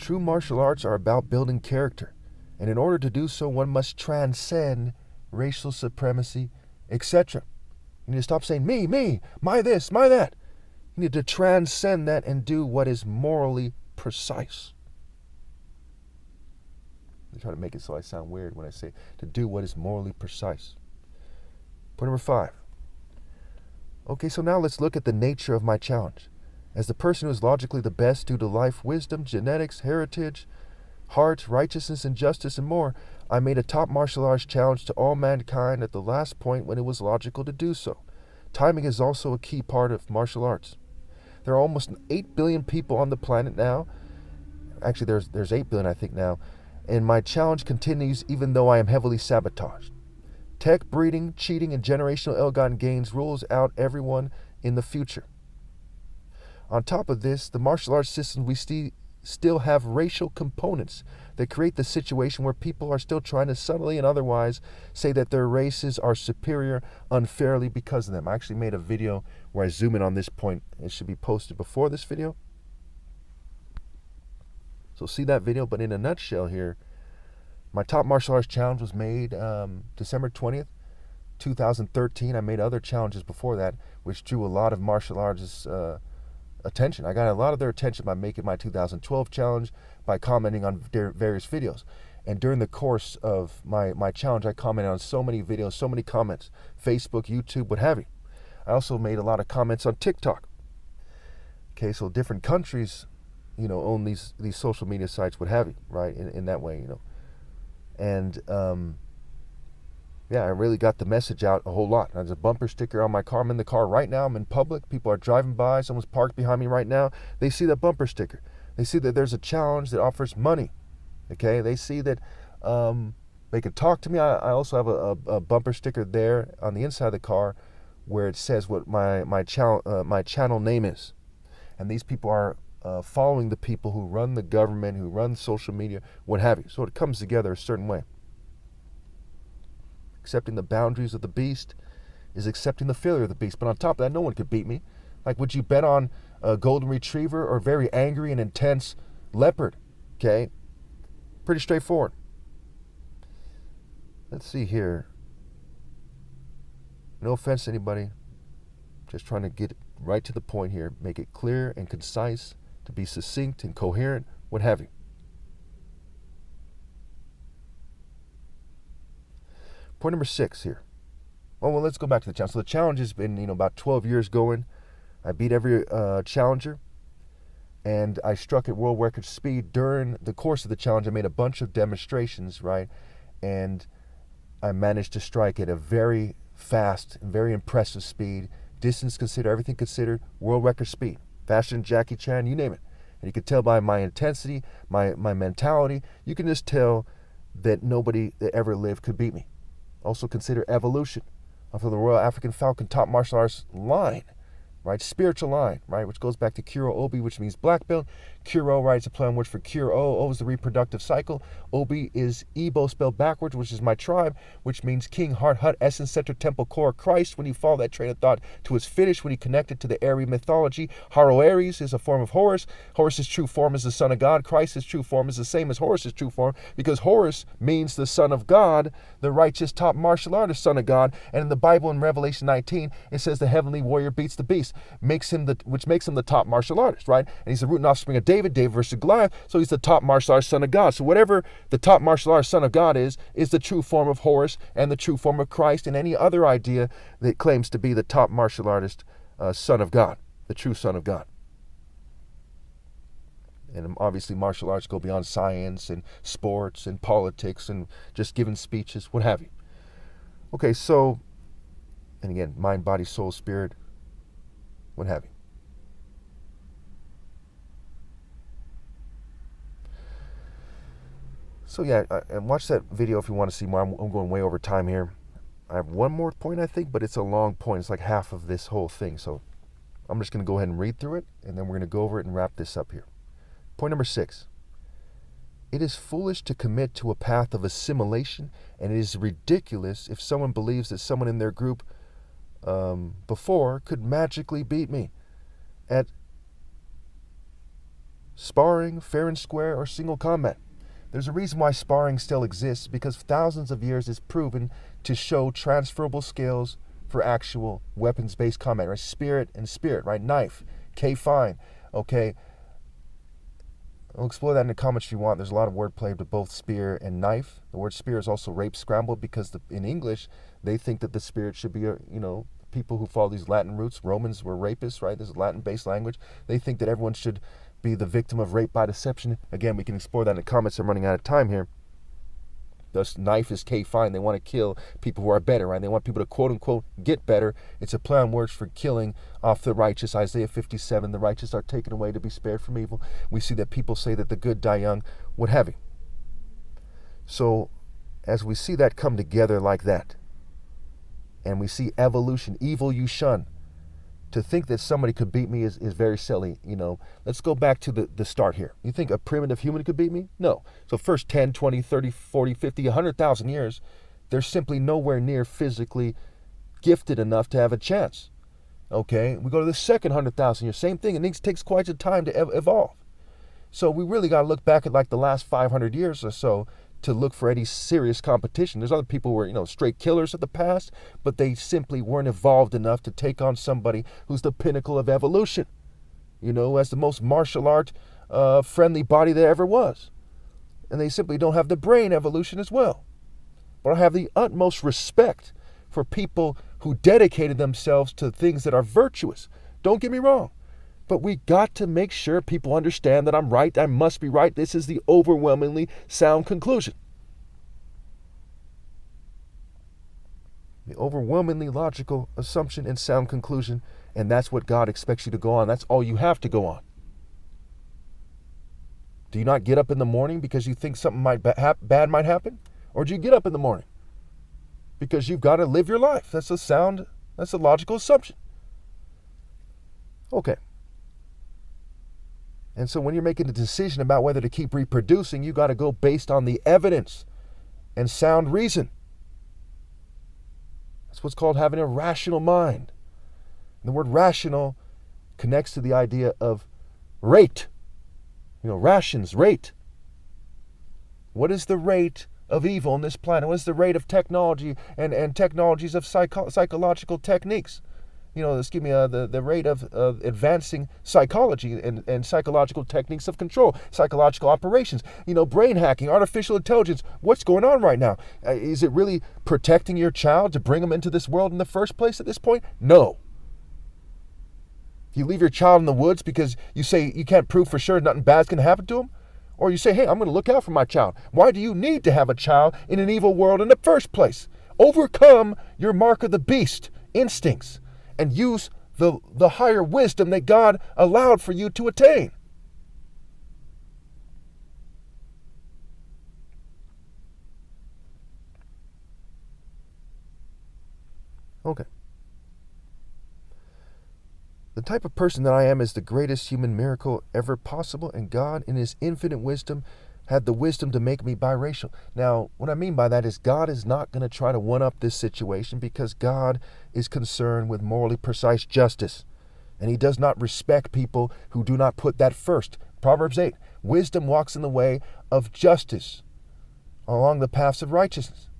True martial arts are about building character, and in order to do so, one must transcend racial supremacy, etc. You need to stop saying me, my this, my that. You need to transcend that and do what is morally precise. I try to make it so I sound weird when I say to do what is morally precise. Point number 5. Okay, so now let's look at the nature of my challenge. As the person who is logically the best due to life, wisdom, genetics, heritage, heart, righteousness, and justice, and more, I made a top martial arts challenge to all mankind at the last point when it was logical to do so. Timing is also a key part of martial arts. There are almost 8 billion people on the planet now. Actually, there's 8 billion, I think, now. And my challenge continues even though I am heavily sabotaged. Tech breeding, cheating, and generational ill-gotten gains rules out everyone in the future. On top of this, the martial arts system we still have racial components that create the situation where people are still trying to subtly and otherwise say that their races are superior unfairly because of them. I actually made a video where I zoom in on this point. It should be posted before this video. So see that video, but in a nutshell here, my top martial arts challenge was made December 20th, 2013. I made other challenges before that, which drew a lot of martial artists' attention. I got a lot of their attention by making my 2012 challenge, by commenting on various videos. And during the course of my challenge, I commented on so many videos, so many comments, Facebook, YouTube, what have you. I also made a lot of comments on TikTok. Okay, so different countries, own these social media sites, what have you, right? In that way, And I really got the message out a whole lot. There's a bumper sticker on my car. I'm in the car right now. I'm in public. People are driving by. Someone's parked behind me right now. They see that bumper sticker. They see that there's a challenge that offers money. Okay? They see that they can talk to me. I also have a bumper sticker there on the inside of the car where it says what my channel name is. And these people are following the people who run the government, who run social media, what have you. So it comes together a certain way. Accepting the boundaries of the beast is accepting the failure of the beast. But on top of that, no one could beat me. Like, would you bet on a golden retriever or very angry and intense leopard? Okay? Pretty straightforward. Let's see here. No offense to anybody. Just trying to get right to the point here. Make it clear and concise, to be succinct and coherent, what have you. Point number 6 here. Well, let's go back to the challenge. So the challenge has been, about 12 years going. I beat every challenger, and I struck at world record speed during the course of the challenge. I made a bunch of demonstrations, right? And I managed to strike at a very fast and very impressive speed. Distance considered, everything considered, world record speed. Faster than Jackie Chan, you name it. And you can tell by my intensity, my mentality, you can just tell that nobody that ever lived could beat me. Also consider evolution. I'm from the Royal African Falcon top martial arts line, right? Spiritual line, right? Which goes back to Kuro Obi, which means black belt. Kuro, right, is a play on words for Kuro. O is the reproductive cycle. Obi is Igbo spelled backwards, which is my tribe, which means King, Heart, Hut, Essence, Center, Temple, Core, Christ. When you follow that train of thought to its finish, when you connect it to the Aryan mythology, Haro Aries is a form of Horus. Horus's true form is the Son of God. Christ's true form is the same as Horus's true form, because Horus means the Son of God, the righteous top martial artist, Son of God. And in the Bible, in Revelation 19, it says the heavenly warrior beats the beast, which makes him the top martial artist, right? And he's the root and offspring of David versus Goliath, so he's the top martial artist son of God. So whatever the top martial artist son of God is the true form of Horus and the true form of Christ and any other idea that claims to be the top martial artist son of God, the true son of God. And obviously martial arts go beyond science and sports and politics and just giving speeches, what have you. Okay, so, and again, mind, body, soul, spirit, what have you. So yeah, and watch that video if you want to see more. I'm going way over time here. I have one more point, I think, but it's a long point. It's like half of this whole thing. So I'm just going to go ahead and read through it, and then we're going to go over it and wrap this up here. Point number 6. It is foolish to commit to a path of assimilation, and it is ridiculous if someone believes that someone in their group before could magically beat me at sparring, fair and square, or single combat. There's a reason why sparring still exists, because thousands of years is proven to show transferable skills for actual weapons-based combat, right? Spirit and spirit, right? Knife, K-fine, okay? I'll explore that in the comments if you want. There's a lot of wordplay with both spear and knife. The word spear is also rape scrambled because in English, they think that the spirit should be, people who follow these Latin roots. Romans were rapists, right? This is a Latin-based language. They think that everyone should be the victim of rape by deception. Again, we can explore that in the comments. I'm running out of time here. Thus, knife is K-fine. They want to kill people who are better, right? They want people to quote-unquote get better. It's a play on words for killing off the righteous. Isaiah 57, the righteous are taken away to be spared from evil. We see that people say that the good die young, what have you. So, as we see that come together like that, and we see evolution, evil you shun, to think that somebody could beat me is very silly. Let's go back to the start here. You think a primitive human could beat me? No. So first 10, 20, 30, 40, 50, 100,000 years, they're simply nowhere near physically gifted enough to have a chance. Okay, we go to the second 100,000 years, same thing. It takes quite some time to evolve. So we really got to look back at like the last 500 years or so to look for any serious competition. There's other people who were, straight killers of the past, but they simply weren't evolved enough to take on somebody who's the pinnacle of evolution, as the most martial art friendly body there ever was. And they simply don't have the brain evolution as well. But I have the utmost respect for people who dedicated themselves to things that are virtuous. Don't get me wrong. But we got to make sure people understand that I'm right. I must be right. This is the overwhelmingly sound conclusion. The overwhelmingly logical assumption and sound conclusion. And that's what God expects you to go on. That's all you have to go on. Do you not get up in the morning because you think something bad might happen? Or do you get up in the morning because you've got to live your life? That's a logical assumption. Okay. And so when you're making a decision about whether to keep reproducing, you got to go based on the evidence and sound reason. That's what's called having a rational mind. And the word rational connects to the idea of rate. Rations, rate. What is the rate of evil on this planet? What is the rate of technology and technologies of psychological techniques? The rate of advancing psychology and psychological techniques of control, psychological operations, brain hacking, artificial intelligence. What's going on right now? Is it really protecting your child to bring them into this world in the first place at this point? No. You leave your child in the woods because you say you can't prove for sure nothing bad's going to happen to him? Or you say, hey, I'm going to look out for my child. Why do you need to have a child in an evil world in the first place? Overcome your mark of the beast instincts and use the higher wisdom that God allowed for you to attain. Okay. The type of person that I am is the greatest human miracle ever possible, and God, in His infinite wisdom, had the wisdom to make me biracial. Now, what I mean by that is God is not going to try to one-up this situation because God is concerned with morally precise justice. And He does not respect people who do not put that first. Proverbs 8, wisdom walks in the way of justice along the paths of righteousness,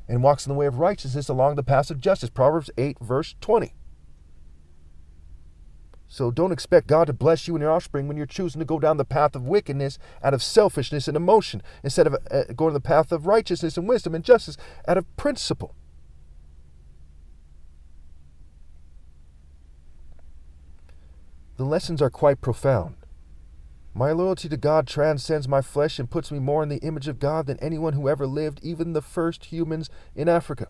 and walks in the way of righteousness along the paths of justice. Proverbs 8, verse 20. So don't expect God to bless you and your offspring when you're choosing to go down the path of wickedness out of selfishness and emotion, instead of going the path of righteousness and wisdom and justice out of principle. The lessons are quite profound. My loyalty to God transcends my flesh and puts me more in the image of God than anyone who ever lived, even the first humans in Africa.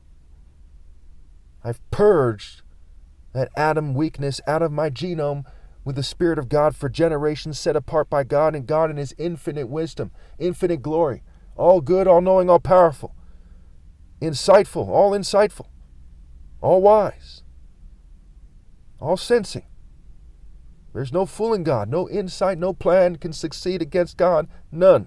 I've purged that Adam weakness out of my genome with the Spirit of God for generations, set apart by God, and God in His infinite wisdom, infinite glory, all good, all knowing, all powerful, insightful, all wise, all sensing. There's no fooling God, no insight, no plan can succeed against God, none.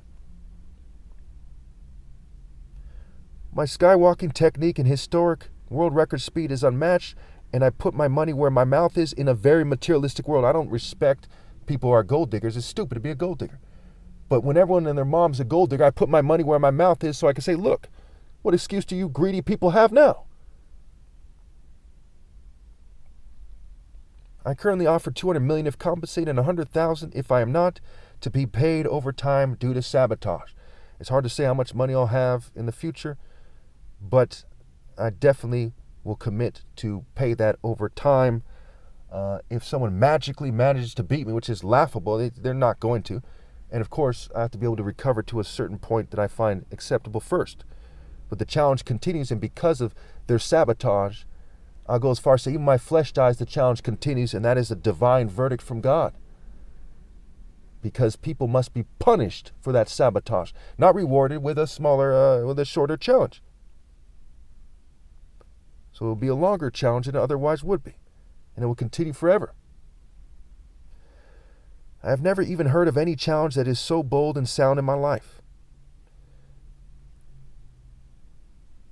My skywalking technique and historic world record speed is unmatched, and I put my money where my mouth is in a very materialistic world. I don't respect people are gold diggers. It's stupid to be a gold digger. But when everyone and their mom's a gold digger, I put my money where my mouth is so I can say, look, what excuse do you greedy people have now? I currently offer $200 million if compensated and $100,000 if I am not, to be paid over time due to sabotage. It's hard to say how much money I'll have in the future, but I definitely will commit to pay that over time. If someone magically manages to beat me, which is laughable, they're not going to. And of course, I have to be able to recover to a certain point that I find acceptable first. But the challenge continues, and because of their sabotage, I'll go as far as to say, even my flesh dies, the challenge continues, and that is a divine verdict from God. Because people must be punished for that sabotage, not rewarded with a shorter challenge. So it will be a longer challenge than it otherwise would be, and it will continue forever. I have never even heard of any challenge that is so bold and sound in my life.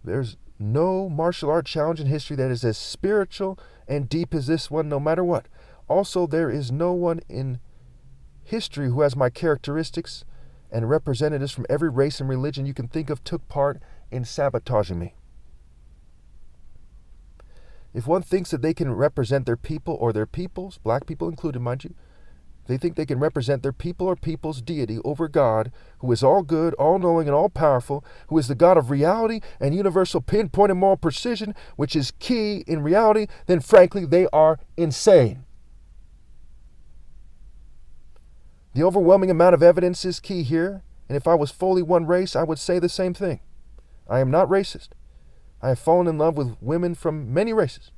There's no martial art challenge in history that is as spiritual and deep as this one, no matter what. Also, there is no one in history who has my characteristics, and representatives from every race and religion you can think of took part in sabotaging me. If one thinks that they can represent their people or their peoples, black people included, mind you, they think they can represent their people or people's deity over God, who is all good, all-knowing, and all-powerful, who is the God of reality and universal pinpoint and moral precision, which is key in reality, then frankly, they are insane. The overwhelming amount of evidence is key here, and if I was fully one race, I would say the same thing. I am not racist. I have fallen in love with women from many races.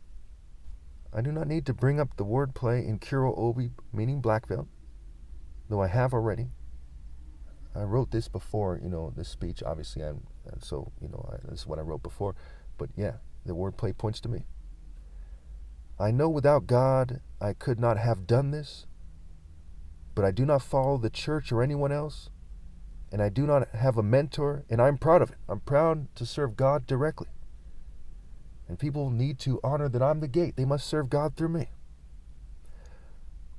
I do not need to bring up the wordplay in Kuro Obi, meaning black veil, though I have already. I wrote this before, this speech, obviously, and so, this is what I wrote before. But yeah, the wordplay points to me. I know without God I could not have done this, but I do not follow the church or anyone else, and I do not have a mentor, and I'm proud of it. I'm proud to serve God directly. And people need to honor that I'm the gate. They must serve God through me.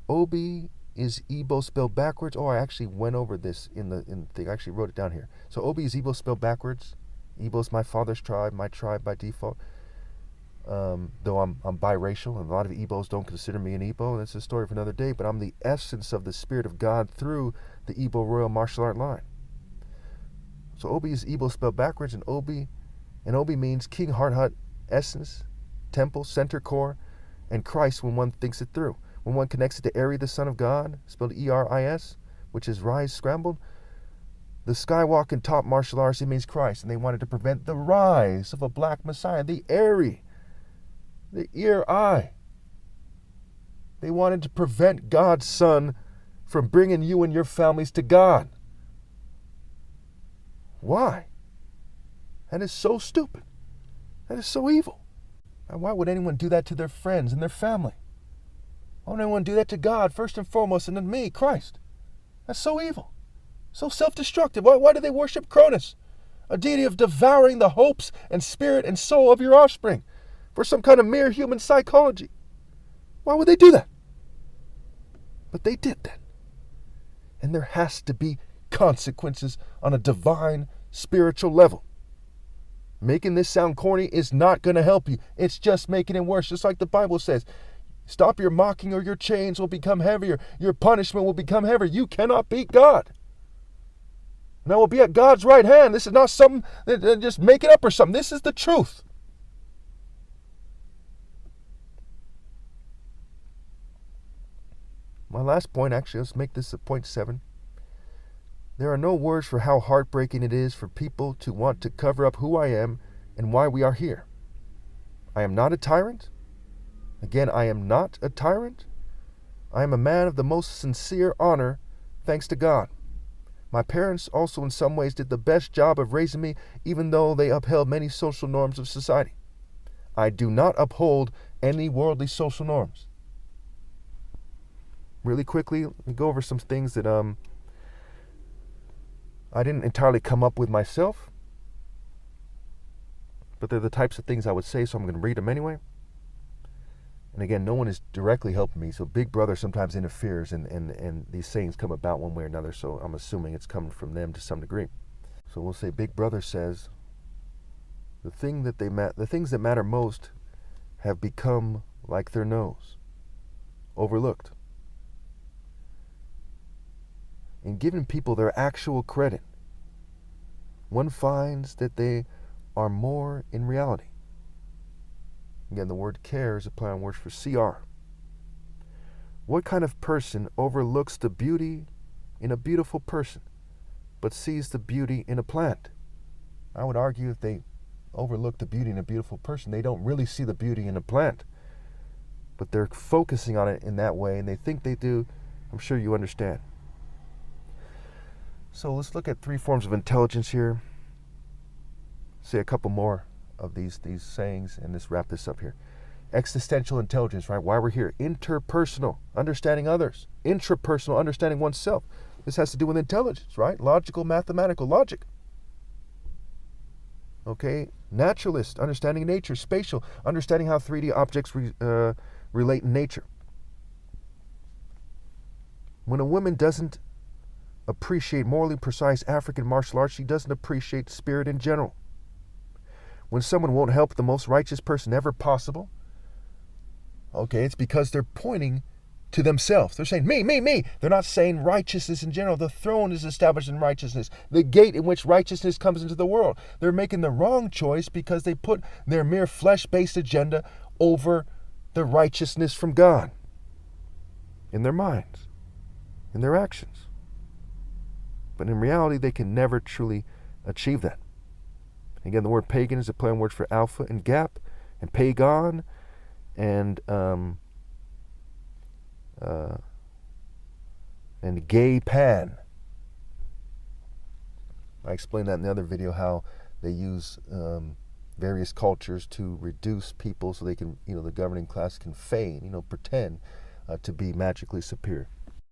Obi is Igbo spelled backwards. Oh, I actually went over this in the thing. I actually wrote it down here. So Obi is Igbo spelled backwards. Igbo is my father's tribe, my tribe by default. Though I'm biracial, and a lot of Igbos don't consider me an Igbo. That's a story for another day. But I'm the essence of the Spirit of God through the Igbo royal martial art line. So Obi is Igbo spelled backwards, and Obi means King Heart Hut, essence, temple, center core, and Christ when one thinks it through. When one connects it to Eri, the Son of God, spelled E-R-I-S, which is rise scrambled, the skywalk and top martial arts, it means Christ, and they wanted to prevent the rise of a black Messiah, the Eri, the ear-eye. They wanted to prevent God's Son from bringing you and your families to God. Why? That is so stupid. That is so evil. And why would anyone do that to their friends and their family? Why would anyone do that to God first and foremost, and then me, Christ? That's so evil. So self-destructive. Why do they worship Cronus? A deity of devouring the hopes and spirit and soul of your offspring for some kind of mere human psychology. Why would they do that? But they did that. And there has to be consequences on a divine, spiritual level. Making this sound corny is not going to help you. It's just making it worse. Just like the Bible says, stop your mocking or your chains will become heavier. Your punishment will become heavier. You cannot beat God. And I will be at God's right hand. This is not something that just make it up or something. This is the truth. My last point, actually, let's make this a point 7. There are no words for how heartbreaking it is for people to want to cover up who I am and why we are here. I am not a tyrant. Again, I am not a tyrant. I am a man of the most sincere honor, thanks to God. My parents also in some ways did the best job of raising me, even though they upheld many social norms of society. I do not uphold any worldly social norms. Really quickly, let me go over some things that I didn't entirely come up with myself, but they're the types of things I would say, so I'm going to read them anyway. And again, no one is directly helping me, so Big Brother sometimes interferes, and these sayings come about one way or another, so I'm assuming it's coming from them to some degree. So we'll say Big Brother says, the things that matter most have become like their nose, overlooked. In giving people their actual credit, one finds that they are more in reality. Again, the word care is a play on words for CR. What kind of person overlooks the beauty in a beautiful person, but sees the beauty in a plant? I would argue if they overlook the beauty in a beautiful person, they don't really see the beauty in a plant. But they're focusing on it in that way, and they think they do. I'm sure you understand. So let's look at 3 forms of intelligence here. Say a couple more of these sayings, and let's wrap this up here. Existential intelligence, right? Why we're here. Interpersonal, understanding others. Intrapersonal, understanding oneself. This has to do with intelligence, right? Logical, mathematical logic. Okay, naturalist, understanding nature. Spatial, understanding how 3D objects relate in nature. When a woman doesn't appreciate morally precise African martial arts, she doesn't appreciate spirit in general. When someone won't help the most righteous person ever possible, okay, it's because they're pointing to themselves. They're saying, me, me, me. They're not saying righteousness in general. The throne is established in righteousness, the gate in which righteousness comes into the world. They're making the wrong choice because they put their mere flesh-based agenda over the righteousness from God in their minds, in their actions. But in reality, they can never truly achieve that. Again, the word pagan is a play on words for alpha and gap, and pagan, and gay pan. I explained that in the other video, how they use various cultures to reduce people so they can, the governing class can feign, pretend to be magically superior.